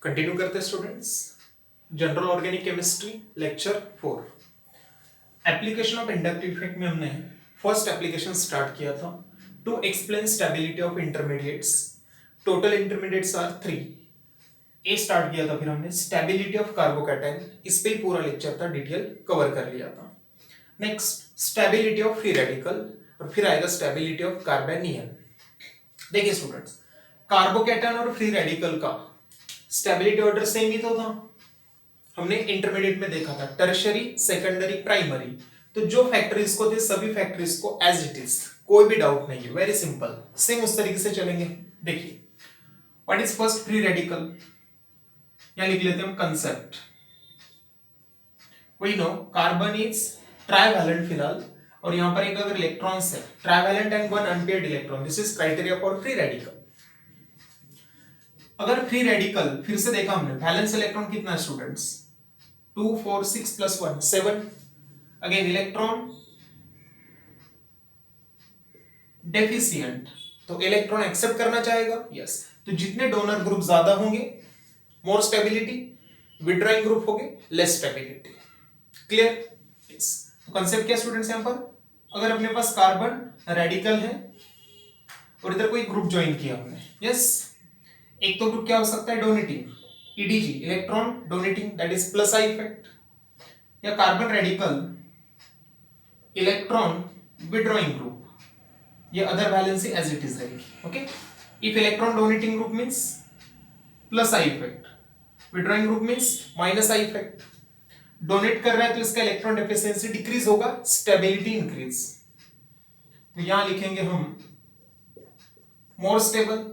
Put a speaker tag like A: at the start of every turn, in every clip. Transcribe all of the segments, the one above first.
A: Continue करते students, general organic chemistry lecture 4 application of inductive effect में हमने first application start किया था to explain stability of intermediates. Total intermediates are 3। ए start किया था, फिर हमने स्टेबिलिटी ऑफ कार्बोकैटायन, इस पे पूरा लेक्चर था, डिटेल कवर कर लिया था। Next stability of free radical, और फिर आएगा स्टेबिलिटी ऑफ कार्बेनियन। देखिए स्टूडेंट्स, कार्बोकैटायन और फ्री रेडिकल का स्टेबिलिटी ऑर्डर सेम ही तो था, हमने इंटरमीडिएट में देखा था, टर्शियरी, सेकेंडरी, प्राइमरी। तो जो फैक्टरीज को थे सभी फैक्टरीज को एज इट इज, कोई भी डाउट नहीं है, वेरी सिंपल, सेम उस तरीके से चलेंगे। देखिए what is first free radical, यहां लिख लेते हैं हम concept. We know carbon is trivalent फिलहाल, और यहां पर एक अगर इलेक्ट्रॉन्स है trivalent and one unpaired electron, this is criteria for free radical. अगर फ्री रेडिकल फिर से देखा हमने, वैलेंस इलेक्ट्रॉन कितना है students, 2 4 6 plus 1 7। Again electron deficient, तो इलेक्ट्रॉन एक्सेप्ट करना चाहेगा, यस। तो जितने डोनर ग्रुप ज्यादा होंगे मोर स्टेबिलिटी, विड्रॉइंग ग्रुप होंगे लेस स्टेबिलिटी। क्लियर? यस। तो कंसेप्ट क्या स्टूडेंट्स, यहां पर अगर अपने पास कार्बन रेडिकल है और इधर कोई ग्रुप ज्वाइन किया हमने, यस, एक तो ग्रुप क्या हो सकता है, donating, EDG electron donating, that is plus I effect, या carbon radical electron withdrawing group, ये other valency as it is रहेगी। Okay, if electron donating group means plus I effect, withdrawing group means minus I effect. Donate कर रहा है तो इसका electron deficiency decrease होगा, stability increase. तो यहां लिखेंगे हम मोर स्टेबल,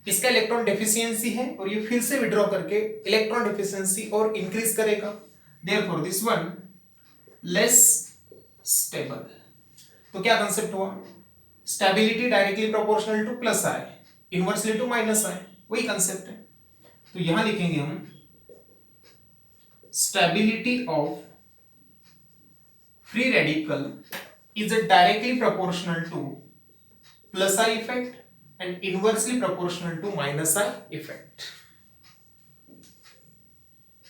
A: इसका इलेक्ट्रॉन डेफिशिएंसी है और ये फिर से विड्रॉ करके इलेक्ट्रॉन डेफिशिएंसी और इंक्रीज करेगा, therefore this one less stable. तो क्या कंसेप्ट हुआ, stability directly proportional to plus I, inversely to minus I, वही कंसेप्ट है। तो यहां लिखेंगे हम stability of free radical is directly proportional to plus I effect and inversely proportional to minus I effect।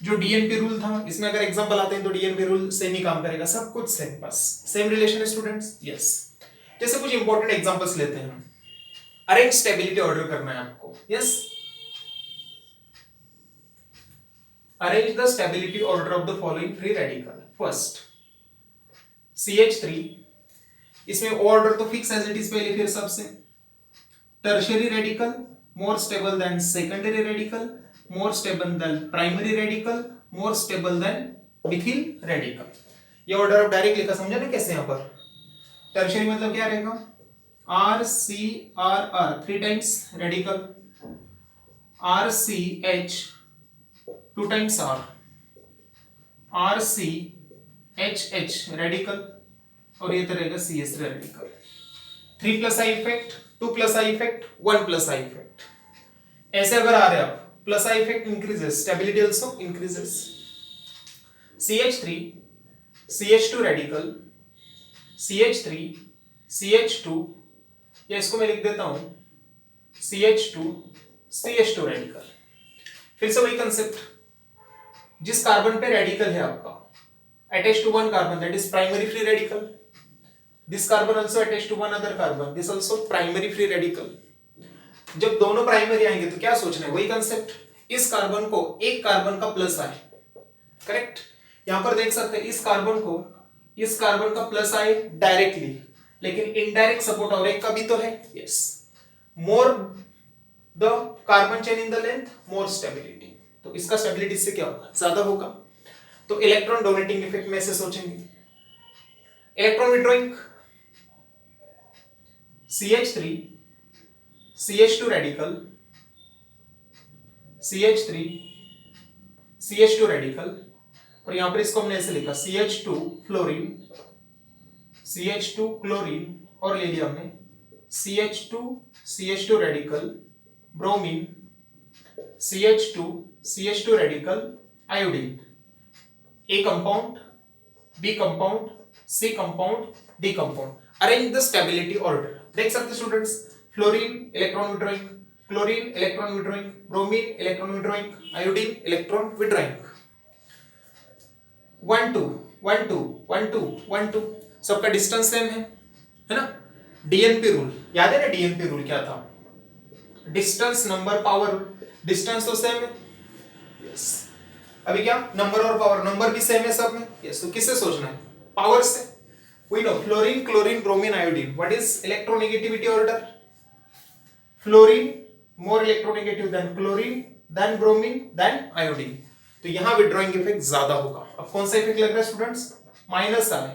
A: जो डीएनपी रूल था, इसमें अगर एग्जांपल आते हैं तो डीएनपी रूल सेम ही काम करेगा, सब कुछ सेम, बस सेम रिलेशन है स्टूडेंट्स। यस, जैसे कुछ इंपॉर्टेंट एग्जांपल्स लेते हैं हम, अरेंज स्टेबिलिटी ऑर्डर करना है आपको। Yes, arrange the stability order of the following free radical. First CH3, इसमें ऑर्डर तो फिक्स एज इट इज पहले फिर सबसे, tertiary radical more stable than secondary radical, more stable than primary radical, more stable than methyl radical। ये order of direct लिखा, समझा ना कैसे, यहां पर टर्शियरी मतलब क्या रहेगा, R C R R 3 times radical, R C H 2 times R C H H radical, और ये तो रहेगा C S radical. 3 plus I effect, 2 plus I effect, 1 plus I effect, ऐसे अगर आ रहे हैं आप, plus I effect increases, stability also increases. CH3 CH2 radical, CH3 CH2, या इसको मैं लिख देता हूं CH2 CH2 रेडिकल। फिर से वही कंसेप्ट, जिस कार्बन पे रेडिकल है आपका attach to one carbon, that is primary free radical. This carbon also attached to one other carbon, this also primary free radical। जब दोनों प्राइमरी आएंगे तो क्या सोचना है, वही कंसेप्ट, इस कार्बन को एक कार्बन का प्लस आए, करेक्ट। यहां पर देख सकते हैं इस कार्बन को इस कार्बन का प्लस आए डायरेक्टली, लेकिन इनडायरेक्ट सपोर्ट और एक का भी तो है, yes. More the carbon chain in the length, more stability, तो इसका स्टेबिलिटी से क्या होगा, ज्यादा होगा। तो इलेक्ट्रॉन डोनेटिंग इफेक्ट में ऐसे सोचेंगे। Electron withdrawing, CH3 CH2 radical, CH3 CH2 radical, और यहां पर इसको हमने ऐसे लिखा CH2 फ्लोरीन, CH2 क्लोरीन, और ले लिया हमने CH2 radical bromine, CH2 radical iodine. A compound, B compound, C compound, D compound. Arrange the stability order. देख सकते students, fluorine electron withdrawing, chlorine electron withdrawing, bromine electron withdrawing, iodine electron withdrawing. 1 2 1 2 1 2 1 2 सबका distance same है ना। DNP rule याद है ना, DNP rule क्या था? Distance number power. डिस्टेंस तो सेम है, यस। अभी क्या नंबर और पावर, नंबर भी सेम है सब में, यस। तो किससे सोचना है? पावर से। We know fluorine chlorine bromine iodine, what is electronegativity order? Fluorine more electronegative than chlorine than bromine than iodine. तो यहां विड्रॉइंग इफेक्ट ज्यादा होगा। अब कौन सा इफेक्ट लग रहा है students? Minus I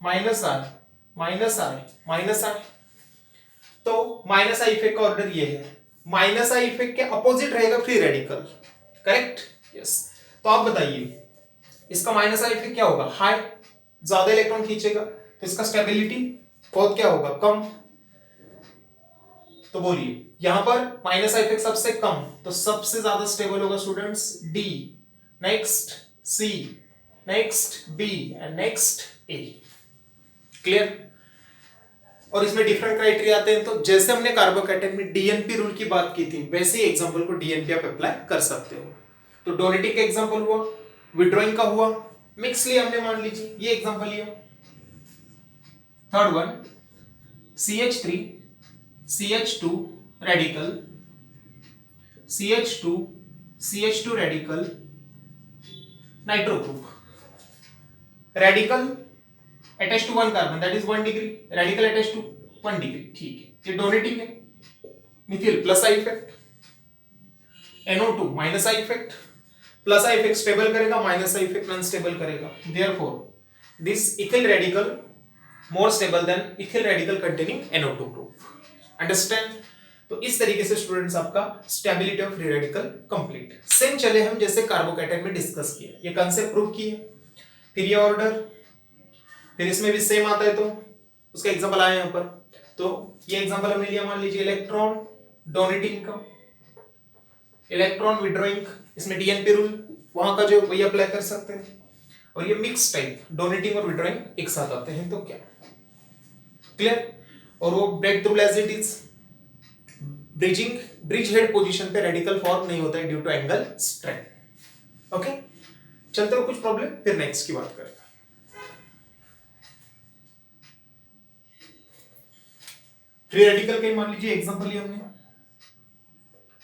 A: minus I minus I minus आई। तो माइनस आई इफेक्ट का ऑर्डर ये है। माइनस आई इफेक्ट के अपोजिट रहेगा फ्री रेडिकल, करेक्ट, यस। तो आप बताइए इसका माइनस आई इफेक्ट क्या होगा? हाई, ज्यादा इलेक्ट्रॉन खींचेगा, तो इसका स्टेबिलिटी बहुत क्या होगा? कम। तो बोलिए यहां पर माइनस आई इफेक्ट सबसे कम, तो सबसे ज्यादा स्टेबल होगा students D, next C, next B and next A. Clear? और इसमें डिफरेंट क्राइटेरिया आते हैं। तो जैसे हमने कार्बोकैटायन में डीएनपी रूल की बात की थी, वैसे ही एग्जांपल को डीएनपी आप अप्लाई कर सकते हो। तो डोनेटिक का एग्जांपल हुआ, विड्रॉइंग का हुआ, मिक्स लिया हमने, मान लीजिए ये एग्जांपल लिया। Third one CH3 CH2 radical, CH2 CH2 radical, nitro group. Radical attach to 1 carbon that is 1 degree, radical attach to 1 degree, ठीक है। ये डोनेटिंग है। Methyl plus I effect, NO2 minus I effect. Plus I effect stable करेगा, minus I effect unstable करेगा। Therefore this ethyl radical more stable than ethyl radical containing NO2 group. Understand? तो इस तरीके से स्टूडेंट्स आपका stability of free radical complete. Same चले हम जैसे कार्बोकैटायन में डिस्कस किया, ये कंसेप्ट प्रूव किए, फिर ये ऑर्डर, फिर इसमें भी सेम आता है तो उसका एग्जांपल आया यहां पर। तो ये एग्जांपल हमने लिया, मान लीजिए इलेक्ट्रॉन डोनेटिंग का, इलेक्ट्रॉन विड्रॉइंग, इसमें डीएनपी रूल वहां का जो वही अप्लाई कर सकते हैं। और ये मिक्स टाइप डोनेटिंग और विड्रॉइंग एक साथ आते हैं, तो क्या? क्लियर? और वो break through as it is bridging, bridge head position पे रेडिकल फॉर्म नहीं होता है due to angle strain. Okay, चलते हो कुछ प्रॉब्लम, फिर नेक्स्ट की बात करें। फ्री रेडिकल के मान लीजिए एग्जांपल लिया हमने,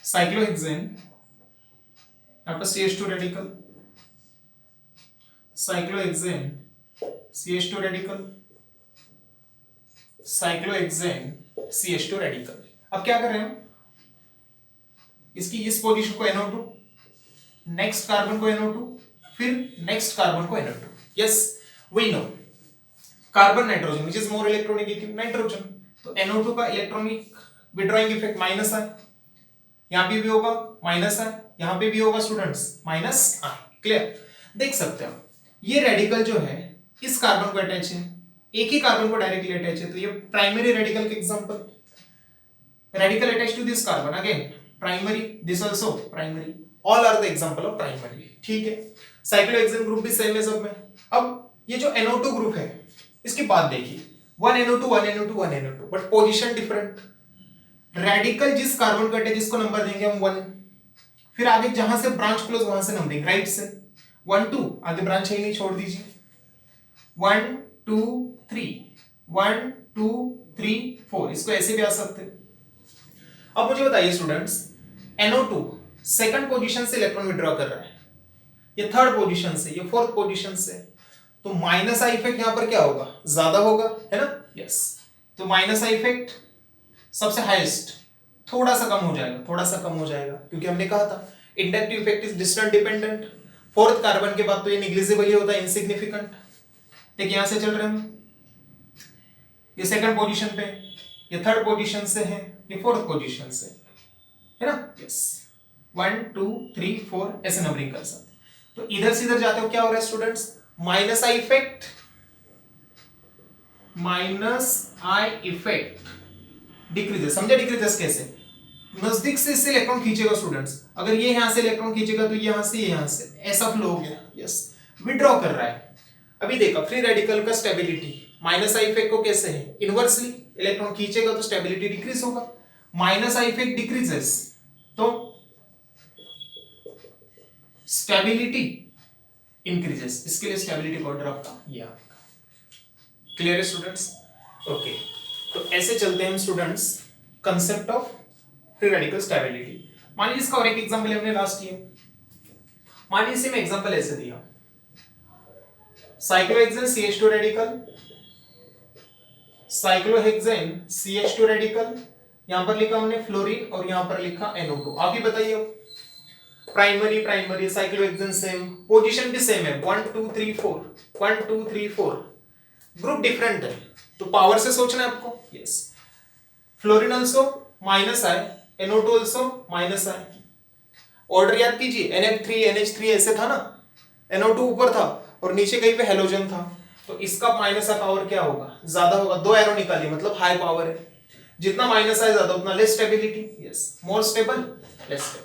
A: साइक्लोहेक्सेन आपका CH2 radical, cyclohexane CH2 radical, cyclohexane CH2 radical. अब क्या कर रहे हैं हम? इसकी इस पोजीशन को NO2, नेक्स्ट कार्बन को NO2, फिर नेक्स्ट कार्बन को NO2। Yes, we know carbon nitrogen which is more electronegative, nitrogen. तो NO2 का electronic withdrawing effect minus I, यहां पे भी होगा माइनस आई, यहां पे भी होगा स्टूडेंट्स माइनस आई। क्लियर? देख सकते हो ये रेडिकल जो है इस कार्बन को अटैच है, एक ही कार्बन को डायरेक्टली अटैच है, तो ये प्राइमरी रेडिकल के example. Radical attach to this carbon, again primary, this also primary, all are the example of primary. ठीक है, साइक्लोहेक्सेन ग्रुप भी सेम है सब में। अब ये जो NO2 ग्रुप है इसकी बात देखिए, 1 NO2 1 NO2 1 NO2, but position different. Radical जिस कार्बन को अटैच इसको नंबर देंगे हम 1, फिर आगे जहां से ब्रांच क्लोज वहां से नंबरिंग राइट से 1 2, आगे ब्रांच है ही नहीं, छोड़ दीजिए। 1 2 3 1 2 3 4, इसको ऐसे भी आ सकते हैं। अब मुझे बताइए स्टूडेंट्स, NO2 सेकंड पोजीशन से इलेक्ट्रॉन विड्रॉ कर रहा है, ये थर्ड पोजीशन से, ये फोर्थ पोजीशन से, तो माइनस आई इफेक्ट यहां पर क्या होगा? ज्यादा होगा, है ना? यस। तो माइनस आई इफेक्ट सबसे हाईएस्ट, थोड़ा सा कम हो जाएगा, थोड़ा सा कम हो जाएगा, क्योंकि हमने कहा था inductive effect is distance dependent. Fourth carbon के बाद तो ये नेग्लिजिबल ही होता है, इनसिग्निफिकेंट। देखिए यहां से चल रहे हैं, ये सेकंड पोजीशन पे, ये थर्ड पोजीशन से है, ये फोर्थ पोजीशन से, है ना? यस, 1 2 3 4 ऐसे नंबरिंग कर सकते। तो इधर से इधर जाते हो, क्या हो रहा है students? Minus I effect, minus I effect decreases. समझे डिक्रीजेस कैसे? नजदीक से इससे इलेक्ट्रॉन खींचेगा स्टूडेंट्स, अगर ये यहां से इलेक्ट्रॉन खींचेगा तो यहां से ऐसा फ्लो हो गया। यस, विड्रॉ कर रहा है। अभी देखा फ्री रेडिकल का स्टेबिलिटी माइनस आई इफेक्ट को कैसे है, इनवर्सली इलेक्ट्रॉन खींचेगा तो स्टेबिलिटी डिक्रीज होगा, माइनस आई इफेक्ट डिक्रीजेस, तो स्टेबिलिटी इंक्रीजेस। इसके लिए स्टेबिलिटी का ऑर्डर आपका ये आएगा। क्लियर है स्टूडेंट्स? ओके, तो ऐसे चलते हैं students concept of free radical stability. मान लीजिए इसका और एक एग्जांपल हमने लास्ट किया। मान लीजिए मैं एग्जांपल ऐसे दिया, cyclohexane CH2 radical, cyclohexane CH2 radical, यहां पर लिखा हमने फ्लोरीन और यहां पर लिखा NO2। आप ही बताइए, primary primary cyclohexane same, position भी सेम है, 1 2 3 4 1 2 3 4, ग्रुप डिफरेंट है, तो पावर से सोचना है आपको। यस, फ्लोरीन आल्सो माइनस आई, NO2 आल्सो माइनस आई। ऑर्डर याद कीजिए, NF3 NH3 ऐसे था ना, NO2 ऊपर था और नीचे कहीं पे हेलोजन था, तो इसका माइनस का पावर क्या होगा, ज्यादा होगा। दो एरो निकालिए, मतलब हाई पावर है। जितना माइनस है ज्यादा उतना लेस स्टेबिलिटी। यस, मोर स्टेबल लेस स्टेबल।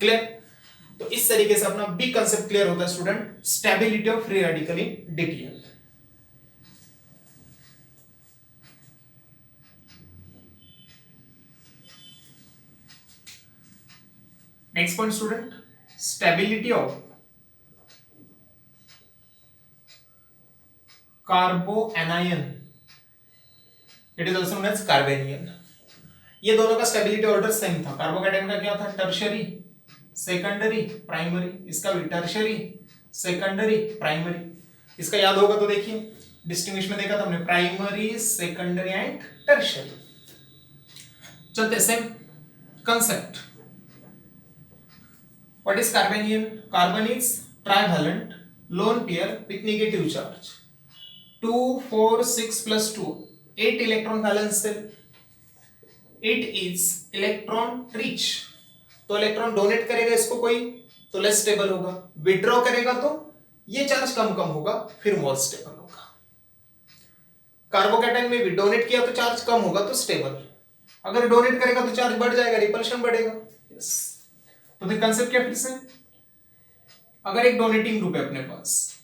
A: क्लियर? तो इस तरीके से अपना बी कंसेप्ट क्लियर होता है student, stability of free radical in DTL। Next point student, stability of carboanion, it is also known as carbanion. ये दोनों का स्टेबिलिटी ऑर्डर सेम था। कार्बोकैटायन का क्या था, टर्शियरी सेकेंडरी प्राइमरी, इसका भी टर्शियरी सेकेंडरी प्राइमरी। इसका याद होगा तो देखिए, डिस्टिंग्विश में देखा था हमने, प्राइमरी सेकेंडरी एंड टर्शियरी। चलते same concept. What is carbanion? Carbon is trivalent lone pair with negative charge, 2 4 6 plus 2 8 electron valence shell, it is electron rich. तो इलेक्ट्रॉन डोनेट करेगा इसको कोई तो लेस स्टेबल होगा, विड्रॉ करेगा तो ये चार्ज कम कम होगा, फिर मोर स्टेबल होगा। कार्बोकैटायन में भी डोनेट किया तो चार्ज कम होगा तो स्टेबल, अगर डोनेट करेगा तो चार्ज बढ़ जाएगा, रिपल्शन बढ़ेगा। यस, तो फिर कंसेप्ट क्या फिर से, अगर एक डोनेटिंग ग्रुप है अपने पास,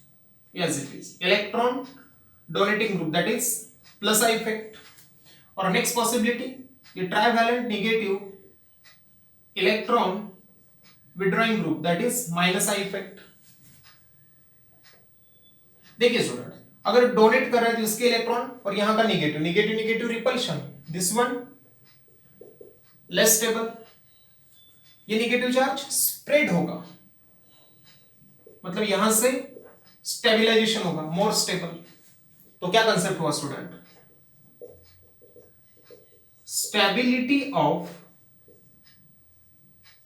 A: yes it is electron donating group, that is plus I effect. और नेक्स्ट पॉसिबिलिटी, ये trivalent negative electron withdrawing group, that is minus I effect. देखिए स्टूडेंट, अगर डोनेट कर रहे हैं तो इसके इलेक्ट्रॉन और यहां का negative negative negative repulsion, this one less stable, ये नेगेटिव चार्ज स्प्रेड होगा, मतलब यहां से स्टेबलाइजेशन होगा, मोर स्टेबल। तो क्या कंसेप्ट हुआ student, stability of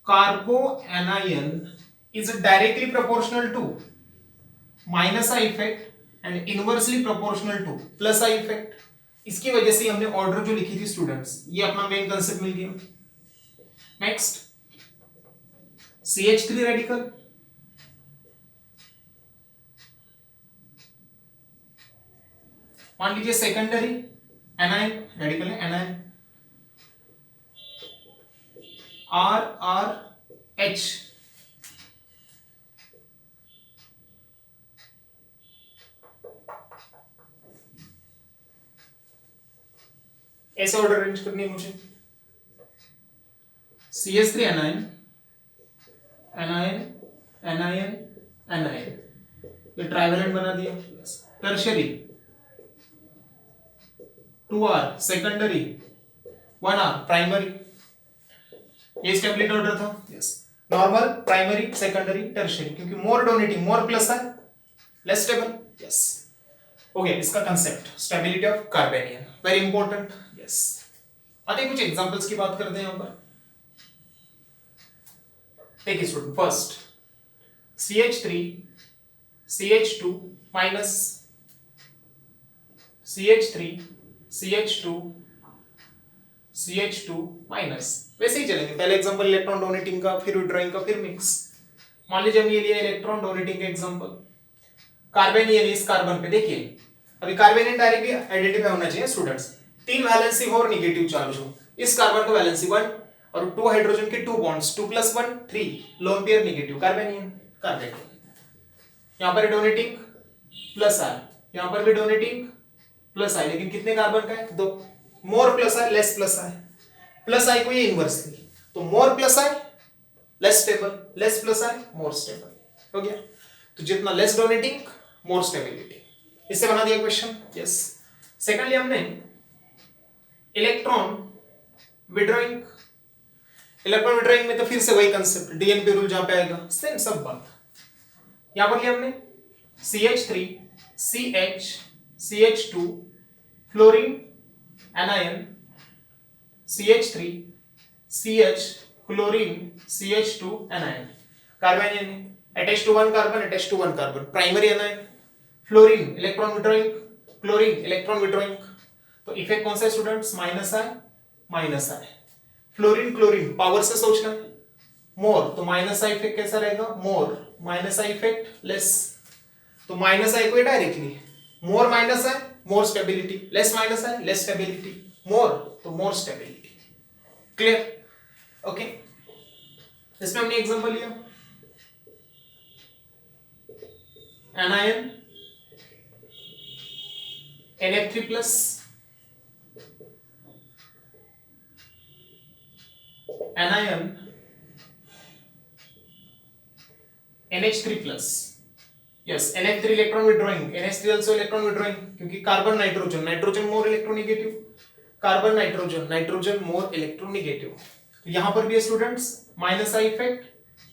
A: कार्बोएनायन is directly proportional to minus I effect and inversely proportional to plus I effect। इसकी वजह से हमने ऑर्डर जो लिखी थी स्टूडेंट्स, ये अपना मेन कंसेप्ट मिल गया। नेक्स्ट, CH3 रेडिकल, मान लीजिए सेकेंडरी एनायन रेडिकल है, एनायन RRH, ऐसे ऑर्डर अरेंज करनी है मुझे। CH3 anion anion anion anion, ये ट्राइवैलेंट बना दिया। Tertiary 2R, secondary 1R, primary. ये स्टेबिलिटी ऑर्डर था। Yes, normal primary secondary tertiary, क्योंकि मोर डोनेटिंग मोर प्लस है, लेस स्टेबल। यस, ओके, इसका concept stability of carbanion, very important. Yes, आते कुछ एग्जांपल्स की बात करते हैं यहां पर। देखिए student, first CH3 CH2 minus, CH3 CH2 CH2 minus, वैसे ही चलेंगे। पहले एग्जांपल इलेक्ट्रॉन डोनेटिंग का, फिर विड्रॉइंग का, फिर मिक्स। मान लीजिए हमने लिया इलेक्ट्रॉन डोनेटिंग का एग्जांपल, कार्बेनियन इस कार्बन पे। देखिए अभी कार्बेनियन डायरेक्टली आइडेंटिफाई होना चाहिए स्टूडेंट्स, 3 वैलेंसी हो और नेगेटिव चार्ज हो। इस कार्बन का वैलेंसी 1 और 2 हाइड्रोजन के 2 बॉन्ड्स, 2 + 1 3, लोन पेयर नेगेटिव, कार्बेनियन कार्बेनियन। यहां पर डोनेटिंग प्लस आर, यहां पर भी डोनेटिंग प्लस आई, लेकिन कितने कार्बन का है, 2, मोर प्लस आई लेस प्लस आई। प्लस आई को ये इनवर्सली, तो मोर प्लस आई लेस स्टेबल, लेस प्लस आई मोर स्टेबल, हो गया। तो जितना लेस डोनेटिंग मोर स्टेबिलिटी, इससे बना दिया क्वेश्चन। यस। सेकेंडली हमने इलेक्ट्रॉन विड्रॉइंग, इलेक्ट्रॉन विड्रॉइंग में तो फिर से वही कंसेप्ट, डीएनपी रूल जहां पे आएगा सेम सब बात। यहां पर लिया हमने CH3 CH CH2 fluorine anion CH3 CH chlorine CH2 anion, carbon attach to one carbon, attach to one carbon, primary anion, fluorine electron withdrawing, chlorine electron withdrawing. तो इफेक्ट कौन सा है students? Minus I minus I. Fluorine chlorine power से सोचना है, मोर, तो minus I effect कैसा रहेगा? More, minus I effect less, तो माइनस आई को directly more minus I more stability, less minus I less stability, more तो मोर स्टेबिलिटी। क्लियर? ओके। इसमें हमने एग्जांपल लिया anion NF3 plus, anion NH3 plus. Yes, NF3 electron withdrawing, NH3 also electron withdrawing, क्योंकि carbon nitrogen, nitrogen more electronegative, carbon nitrogen, nitrogen more electronegative. तो यहां पर भी students minus I effect,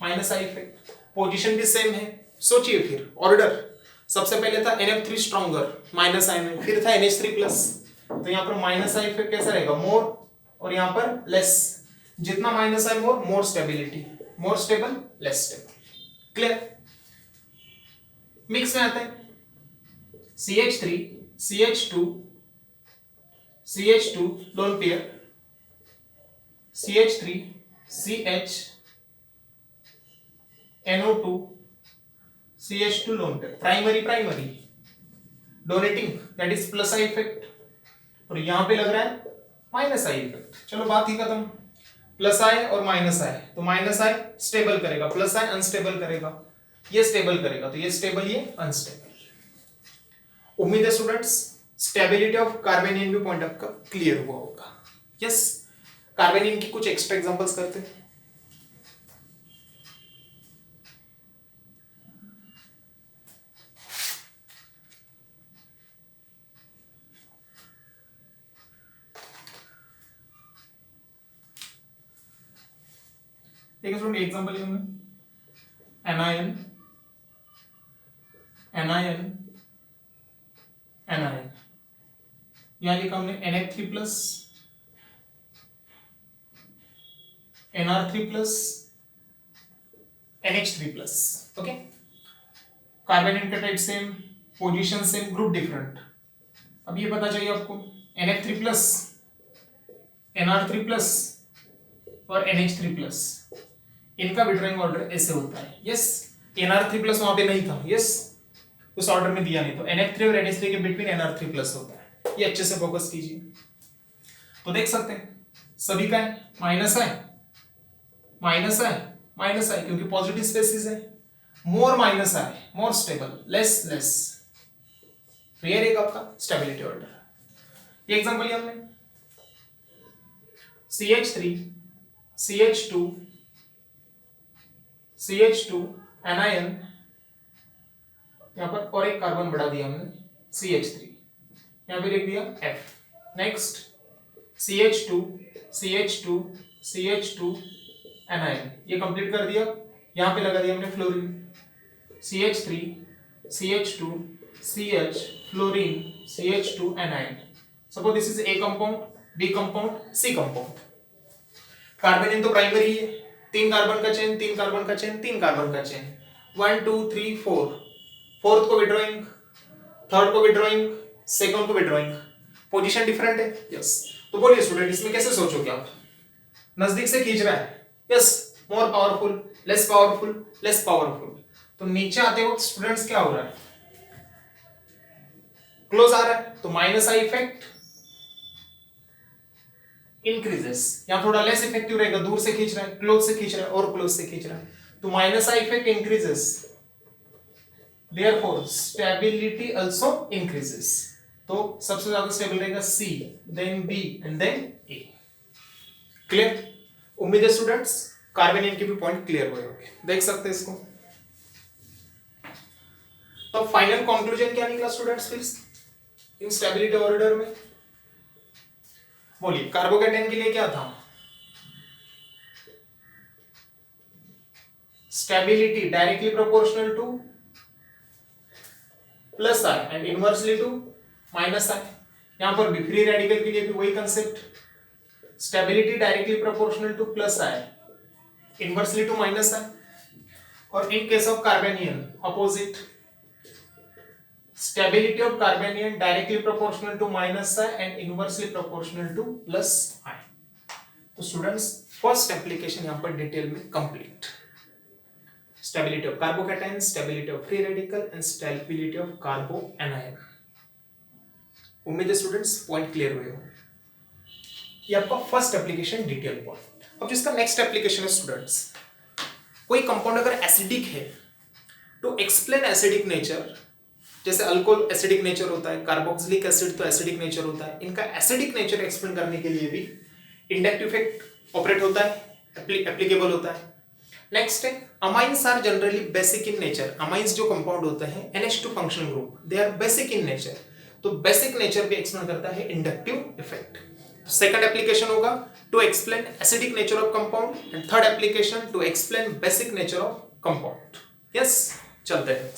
A: minus I effect, position भी same है। सोचिए फिर order, सबसे पहले था NF3 स्ट्रॉन्गर माइनस आई में, फिर था NH3 प्लस, तो यहां पर माइनस आई इफेक्ट कैसा रहेगा? मोर, और यहां पर लेस, जितना minus I more, more stability, more stable less stable. Clear? Mix में आते हैं CH3 CH2 CH2 lone pair, CH3 CH NO2 CH2 lone pair, primary primary donating, that is plus I effect, और यहां पे लग रहा है माइनस आई इफेक्ट। चलो बात ही खत्म, प्लस आई और माइनस आई, तो माइनस आई स्टेबल करेगा, प्लस आई अनस्टेबल करेगा, ये स्टेबल करेगा, तो ये स्टेबल ये अनस्टेबल। उम्मीद है स्टूडेंट्स स्टेबिलिटी ऑफ कार्बेनियन भी पॉइंट आपका क्लियर हुआ होगा। यस, कार्बेनियन की कुछ एक्स्ट्रा एग्जांपल्स करते हैं। देखिए स्टूडेंट एग्जांपल लिया हमने एनायन एनायन एनायन, यहां लिखा हमने NF3 plus NR3 plus NH3 plus. Okay, carbon का type same, position same, group different. अब ये पता चाहिए आपको NF3 प्लस NR3 प्लस और NH3 प्लस, इनका विड्रॉइंग ऑर्डर ऐसे होता है। यस, NR3 प्लस वहां पे नहीं था, यस उस ऑर्डर में दिया नहीं, तो NF3 और NH3 के बिटवीन NR3 प्लस होता है। ये अच्छे से फोकस कीजिए, तो देख सकते हैं सभी का है माइनस है माइनस है माइनस है, क्योंकि पॉजिटिव स्पेसिस है, मोर माइनस है मोर स्टेबल, लेस लेस, तो ये रहेगा आपका स्टेबिलिटी ऑर्डर। ये एग्जांपल लिया हमने CH3 CH2 CH2 एनायन, यहां पर और एक कार्बन बढ़ा दिया हमने CH3, यहां पे लिख दिया F। Next CH2 CH2 CH2 anion, ये कंप्लीट कर दिया, यहां पे लगा दिया हमने fluorine, CH3 CH2 CH fluorine CH2 anion. Suppose this is A compound, B compound, C compound. Carbon तो प्राइमरी है, 3 कार्बन का चेन, 3 कार्बन का चेन, 3 कार्बन का चेन, 1 2 3 4, फोर्थ को विड्रॉइंग, थर्ड को विड्रॉइंग, सेकंड को विड्रॉइंग, पोजीशन डिफरेंट है। Yes, तो बोलिए स्टूडेंट इसमें कैसे सोचोगे आप? नजदीक से खींच रहा है, yes, more powerful, less powerful, less powerful, तो नीचे आते वक्त स्टूडेंट्स क्या हो रहा है? क्लोज आ रहा है, तो माइनस आई इफेक्ट इंक्रीजेस, यहां थोड़ा लेस इफेक्टिव रहेगा, दूर से खींच रहा है, क्लोज से खींच रहा है, और क्लोज से खींच रहा है, तो minus I effect increases, therefore stability also increases, तो सबसे ज्यादा स्टेबल रहेगा C, then B and then A। Clear? उम्मीद है स्टूडेंट्स कार्बेनियन के भी पॉइंट क्लियर हुए होंगे, देख सकते हैं इसको। तो फाइनल कंक्लूजन क्या निकला स्टूडेंट्स फिर इंस्टेबिलिटी ऑर्डर में? बोलिए, कार्बोकेटाइन के लिए क्या था? Stability directly proportional to plus I and inversely to minus I. यहां पर भी फ्री रेडिकल के लिए भी वही concept, stability directly proportional to plus I, inversely to minus I. और in case of carbanion opposite, stability of carbanion directly proportional to minus I and inversely proportional to plus I. तो students first application यहां पर detail में complete, stability of carbocation, stability of free radical and stability of कार्बोएनायन। उम्मीद है students point clear हुए हो। ये आपका फर्स्ट एप्लीकेशन डिटेल पॉइंट। अब जिसका नेक्स्ट एप्लीकेशन है स्टूडेंट्स, कोई कंपाउंड अगर एसिडिक है टू एक्सप्लेन एसिडिक नेचर, जैसे अल्कोहल एसिडिक नेचर होता है, कार्बोक्सिलिक एसिड तो एसिडिक नेचर होता है, इनका एसिडिक नेचर एक्सप्लेन करने के लिए भी इंडक्टिव इफेक्ट ऑपरेट होता है, एप्लीकेबल होता है। नेक्स्ट है amines are generally basic in nature. Amines जो कंपाउंड होते हैं NH2 functional group, they are basic in nature, तो बेसिक नेचर भी एक्सप्लेन करता है इंडक्टिव इफेक्ट। सेकंड एप्लीकेशन होगा to explain acidic nature of compound and third application to explain basic nature of compound. Yes, चलते हैं।